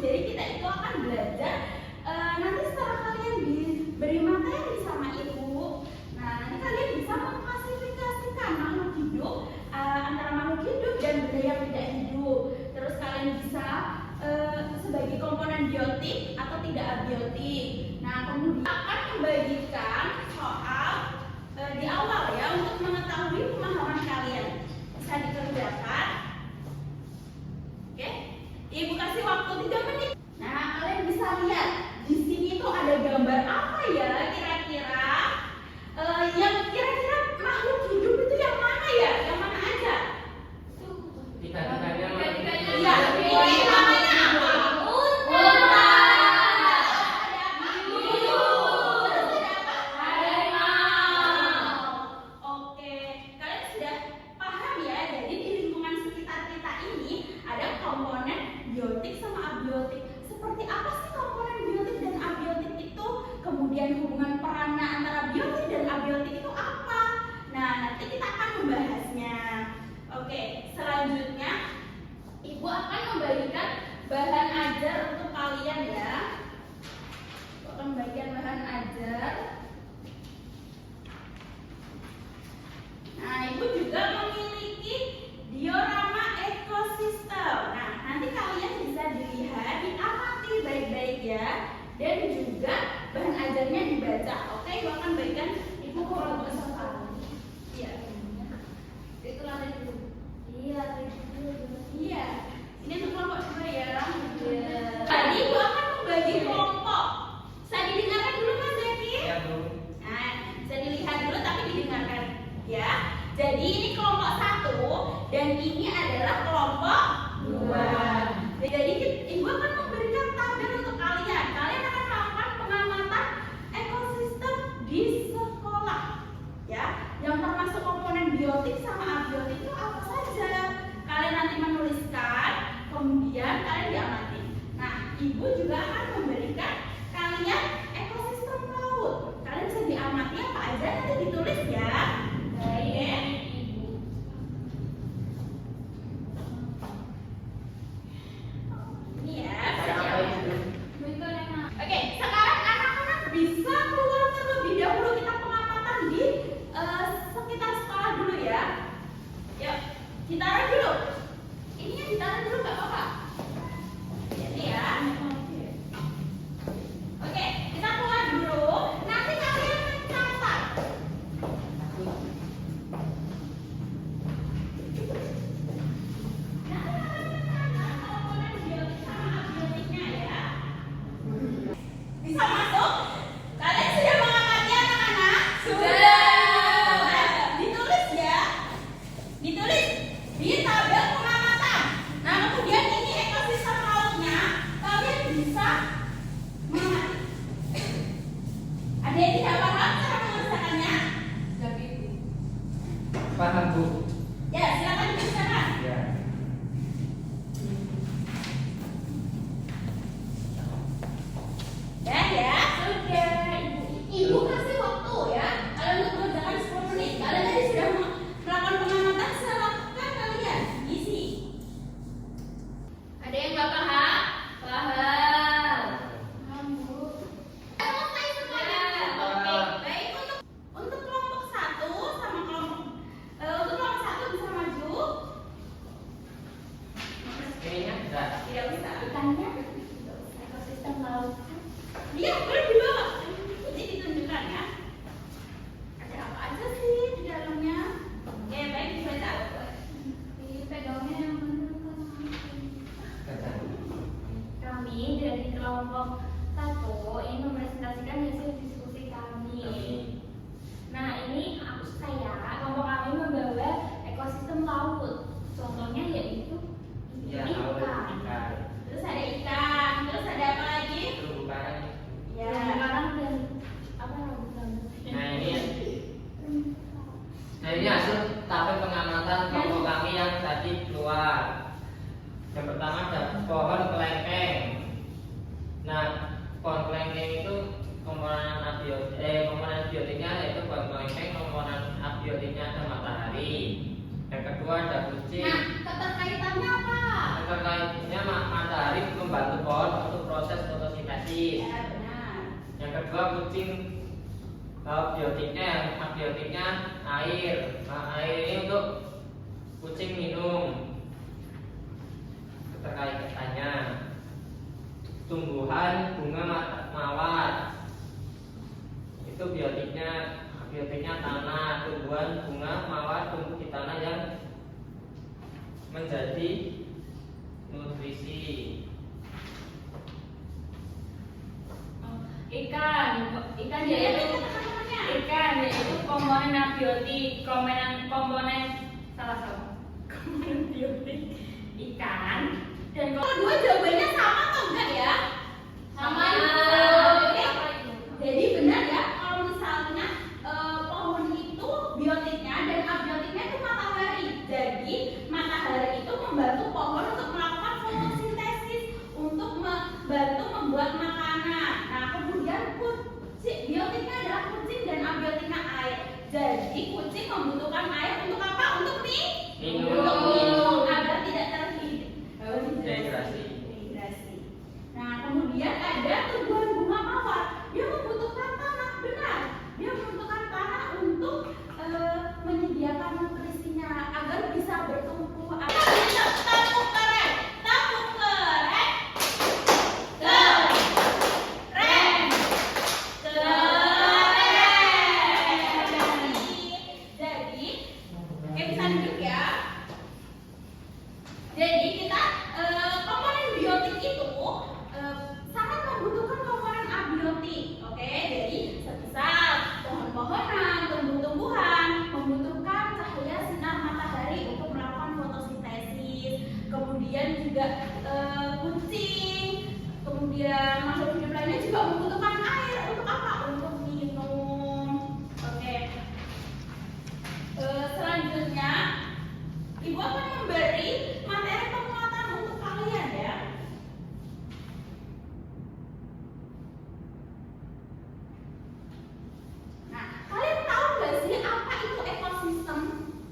Jadi kita itu akan belajar nanti setelah kalian diberi materi sama ibu. Nah, nanti kalian bisa mengklasifikasikan makhluk hidup antara makhluk hidup dan benda yang tidak hidup. Terus kalian bisa sebagai komponen biotik atau tidak abiotik. Nah, kemudian akan membagikan soal di awal ya untuk mengetahui pemahaman kalian. Bisa dikerjakan. Oke? Ibu kasih waktu 3 menit. Nah, kalian bisa lihat di sini tuh ada gambar apa ya kira-kira? Yang kira-kira makhluk hidup itu yang mana ya? Yang mana aja? Tiga-tiganya. Iya, ini namanya apa? Unta. Oke, kalian sudah paham ya? Jadi di lingkungan sekitar kita ini ada komponen biotik sama abiotik. Seperti apa sih komponen biotik dan abiotik itu? Kemudian hubungan perannya antara biotik dan abiotik itu apa? Nah, nanti kita akan membahasnya. Oke, selanjutnya Ibu akan membagikan bahan ajar untuk kalian ya. Ibu akan membagikan bahan ajar. Nah, Ibu juga memiliki diorama ekosistem. Nah, nanti kalian bisa dilihat, diamati baik-baik ya. Dan juga bahan ajarnya dibaca. Oke, Ibu akan bagikan Ibu kelompok 1. Iya. Itu lantai dulu. Iya, iya. Ini untuk kelompok 2 ya. Tadi Ibu akan membagi kelompok. Bisa didengarkan dulu Mas Zaki? Ya, Bu. Nah, bisa dilihat dulu tapi didengarkan ya. Jadi ini kelompok 1 dan ini adalah kelompok 2. Jadi Ibu akan memberikan tabel untuk kalian. Kalian akan melakukan pengamatan ekosistem di sekolah. Ya, yang termasuk komponen biotik sama abiotik itu apa saja? Kalian nanti menuliskan, kemudian kalian diamati. Nah, Ibu juga akan memberikan kalian ekosistem laut. Kalian bisa diamati apa aja nanti ditulis ya. Baik. Ini ya. Apa itu? Oke, sekarang anak-anak bisa keluar terlebih dahulu kita pengamatan di sekitar sekolah dulu ya. Yuk, ditaruh dulu. Ini yang ditaruh dulu nggak apa-apa. Ini ya. Oke, kita keluar dulu. Nanti kalian mencatat. Bisa masuk? Kalian sudah mengamati anak-anak? Sudah. Ditulis ya. Ditulis di tabel pengamatan. Nah, kemudian ini ekosistem lautnya. Kalian bisa mengamati. Ada yang tidak paham cara mengerjakannya? Paham, Bu. Ya, silakan dikerjakan. Ya. Ya, sudah. Ibu kasih waktu ya. Kalian untuk mengerjakan 10 menit. Kalian tadi sudah melakukan pengamatan, silakan kalian isi. Ada yang nggak paham? Paham. Selesai semuanya. Oke, baik untuk kelompok 1 sama kelompok untuk kelompok 1 bisa maju. Ininya enggak. Tidak usah. Ikannya ekosistem laut. Iya, boleh dibawa. Jadi ditunjukkan ya. Ada apa aja sih di dalamnya? Oke, baik dibaca. Dipegangnya yang mana? Kami dari kelompok 1 ini mempresentasikan hasil diskusi kami. Nah, ini saya kelompok kami membawa ekosistem laut. Contohnya yaitu Ya, tahu ikan. ikan. Terus ada ikan. Terus ada apa lagi? Terumbu karang. Ya, sekarang dan apa rambutan? Nah, ini hasil tabel pengamatan kelompok kami yang tadi keluar. Yang pertama ada pohon kelengkeng. Nah, pohon kelengkeng itu komponen biotiknya yaitu pohon kelengkeng, komponen abiotiknya ada matahari. Yang kedua ada kucing. Nah, keterkaitannya apa? Yang pohon untuk proses fotosintesis. Ya, benar. Yang kedua, kucing abiotiknya air. Nah, air ini untuk kucing minum. Keterkaitannya tumbuhan bunga mawar itu biotiknya tanah. Tumbuhan bunga mawar tumbuh di tanah yang menjadi nutrisi. Ikan Jadi yaitu teman-temannya. ikan yaitu komponen abiotik, komponen biotik ikan dan Kalau dua jawabannya sama atau enggak ya? Sama. Oke. Jadi benar ya, kalau misalnya pohon itu biotiknya dan abiotiknya itu matahari. Jadi matahari itu membantu pohon untuk melakukan fotosintesis, untuk membantu membuat makanan. Nah, kemudian biotiknya adalah kucing dan abiotiknya air. Jadi kucing membutuhkan air untuk apa? Untuk Minum. Untuk minum agar tidak Dehidrasi. dehidrasi. Nah, kemudian ada tumbuhan bunga mawar. Dia membutuhkan tanah, benar. Dia membutuhkan tanah untuk menyediakan nutrisinya agar bisa bertumbuh. Tepuk keren, tepuk keren, keren, keren. Jadi, bisa duduk ya. Jadi kita komponen biotik itu sangat membutuhkan komponen abiotik, oke? Jadi semisal pohon-pohonan, tumbuh-tumbuhan membutuhkan cahaya sinar matahari untuk melakukan fotosintesis. Kemudian juga kucing, kemudian makhluk hidup lainnya juga membutuhkan air untuk apa? Untuk minum, oke? Selanjutnya Ibu akan memberi materi penguatan untuk kalian ya. Nah, kalian tahu nggak sih apa itu ekosistem?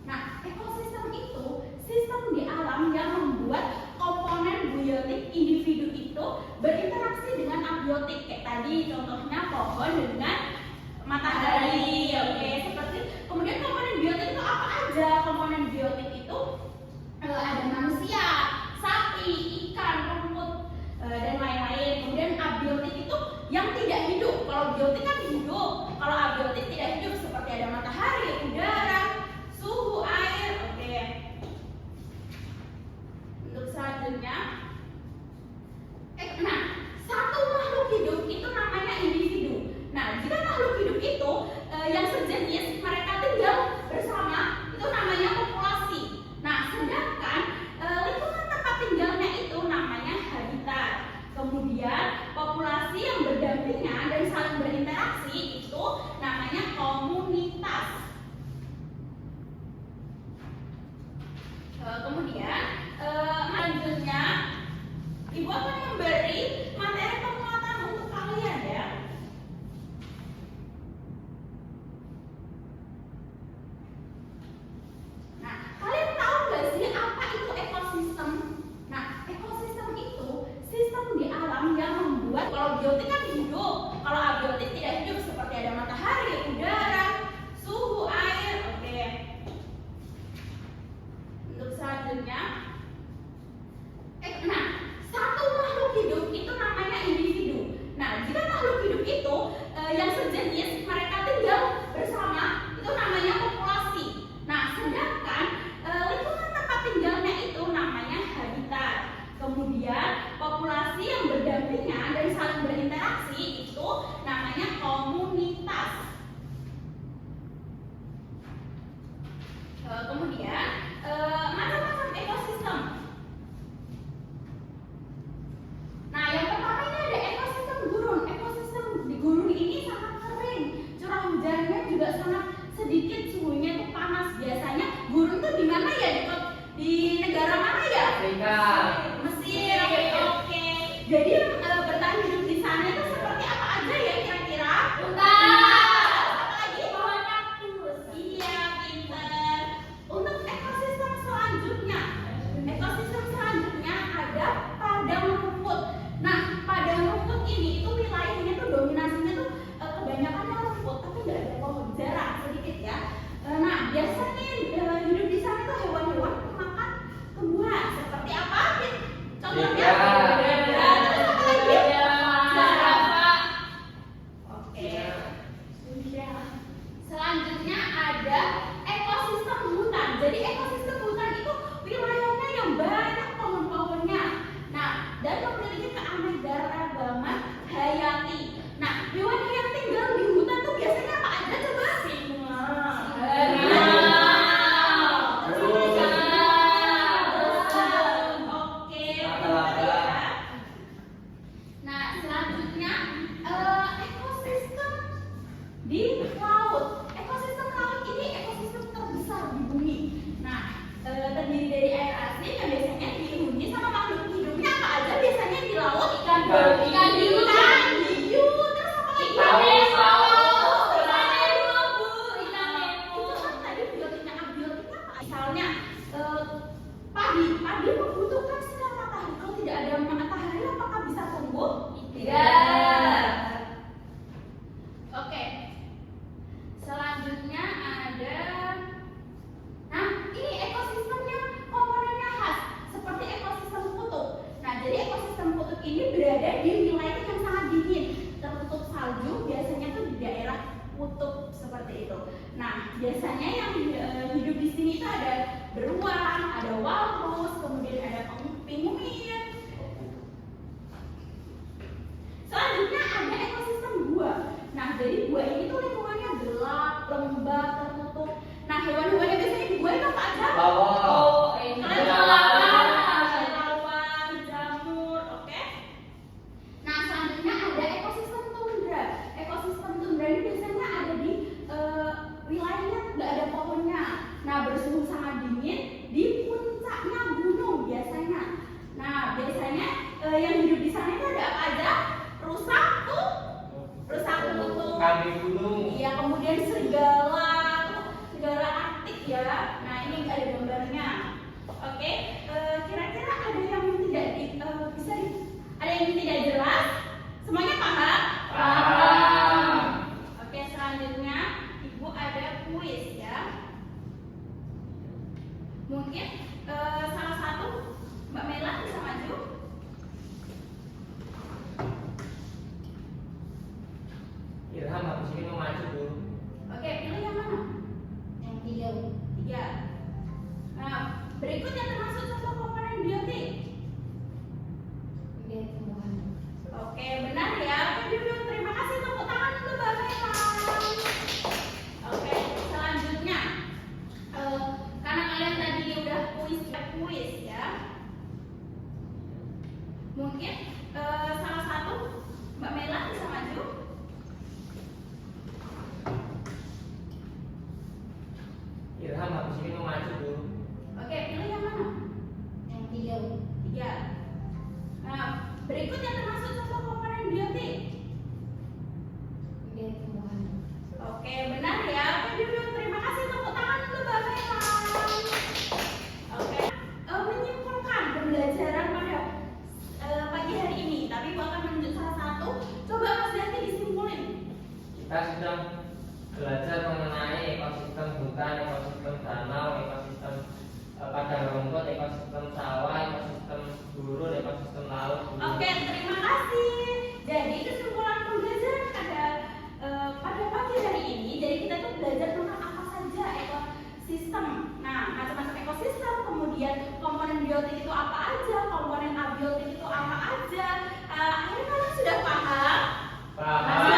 Nah, ekosistem itu sistem di alam yang membuat komponen biotik individu itu berinteraksi dengan abiotik. Kayak tadi contohnya pohon dengan matahari, oke? Seperti kemudian komponen biotik itu apa aja? Komponen biotik itu ada manusia, sapi, ikan, rumput, dan lain-lain. Kemudian abiotik itu yang tidak hidup. Kalau biotik kan hidup, kalau abiotik tidak hidup seperti ada matahari, udara, suhu, air. Oke. Untuk selanjutnya, nah, satu makhluk hidup itu namanya individu. Nah, jika makhluk hidup itu yang sejenis mereka tinggal bersama itu namanya populasi. Nah, sedangkan lingkungan tempat tinggalnya itu namanya habitat. Kemudian populasi yang berdampingan dan saling berinteraksi itu namanya komunitas. Kemudian selanjutnya Ibu akan memberi materi penguatan untuk kalian ya. Nah, jadi gua ini tuh lingkungannya gelap, lembab, tertutup. Nah, hewan-hewan yang biasanya di gua itu apa aja? Oh, Kelelawar, jamur, oke? Nah, selanjutnya ada ekosistem tundra. Ekosistem tundra ini biasanya ada di wilayahnya nggak ada pohonnya. Nah, bersuhu sangat dingin di puncaknya gunung biasanya. Nah, biasanya yang hidup di sana itu ada apa aja? Rusa tuh, rusa kutub. kambing gunung. Iya, kemudian serigala, serigala Arktik ya. Nah, ini ada gambarnya. Oke, kira-kira ada yang tidak ada yang tidak jelas? Semuanya paham? Paham. Oke, selanjutnya Ibu ada kuis ya. Mungkin salah satu Mbak Mela bisa maju. Ilham habis ini mau maju dulu. Oke, pilih yang mana? Yang Tiga. Nah, berikutnya termasuk contoh komponen biotik. Oke, benar ya. Oke, duduk. Terima kasih, tepuk tangan untuk Mbak Mela. Oke, selanjutnya karena kalian tadi udah kuis ya. Mungkin salah satu Mbak Mela bisa maju. Ilham habis ini mau maju dulu. Oke, pilih yang mana? Yang Tiga. Nah, berikutnya termasuk contoh komponen biotik. Oke, benar ya. Oke, duduk. Terima kasih, tepuk tangan untuk Mbak Mela. Oke, menyimpulkan pembelajaran pada pagi hari ini. Tapi Ibu akan menunjuk salah satu. Coba Mas Dati disimpulin. Kita sudah belajar mengenai ekosistem hutan, ekosistem danau, ekosistem padang rumput, ekosistem sawah, ekosistem gurun, ekosistem laut. Oke, terima kasih. Jadi kesimpulan pembelajaran pada pagi hari ini, jadi kita tuh belajar tentang apa saja ekosistem. Nah, macam-macam ekosistem, kemudian komponen biotik itu apa aja, komponen abiotik itu apa aja. Akhirnya kalian sudah paham? Paham.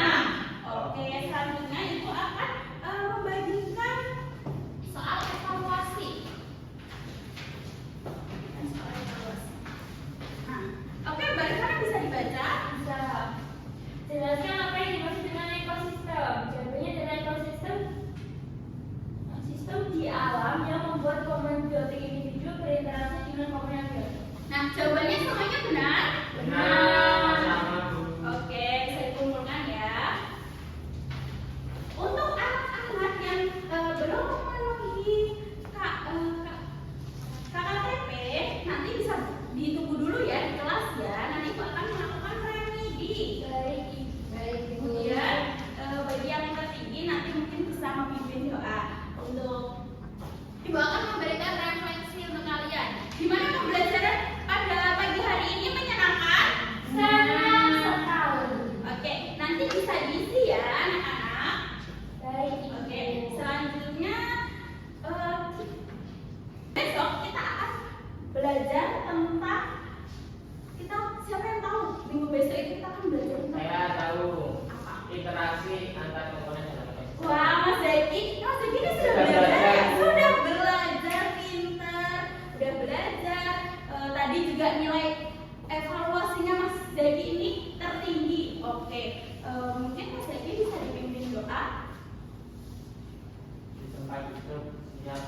Nah, oke, selanjutnya Ibu akan membagikan soal evaluasi. Nah, oke, bagaimana bisa dibaca? Bisa. Jelaskan apa yang dimaksud dengan ekosistem. Jawabannya adalah ekosistem sistem di alam yang membuat komponen biotik individu berinteraksi dengan komponen biotik. Nah, jawabannya semuanya benar? Benar. Sama Bu. Oke, bisa dikumpulkan ya. Untuk anak-anak yang belum memenuhi KKTP, nanti bisa ditunggu dulu ya di kelas ya. Nanti Ibu akan melakukan remedi. Baik, Kemudian bagi yang tertinggi nanti mungkin bisa memimpin doa untuk Ibu akan memberikan refleksi untuk kalian. Gimana pembelajaran pada pagi hari ini, menyenangkan? Senang sekali. Oke, nanti bisa diisi ya anak-anak. Baik, Oke, selanjutnya besok kita akan belajar tentang siapa yang tahu minggu besok itu kita akan belajar tentang Saya tahu apa? interaksi antar komponen dalam ekosistem. Wah, Mas Zaki ini sudah Sudah belajar, belajar. sudah belajar pintar, udah belajar. Tadi juga nilai evaluasinya Mas Zaki ini tertinggi. Oke, mungkin Mas Zaki bisa dipimpin doa. Di tempat itu siap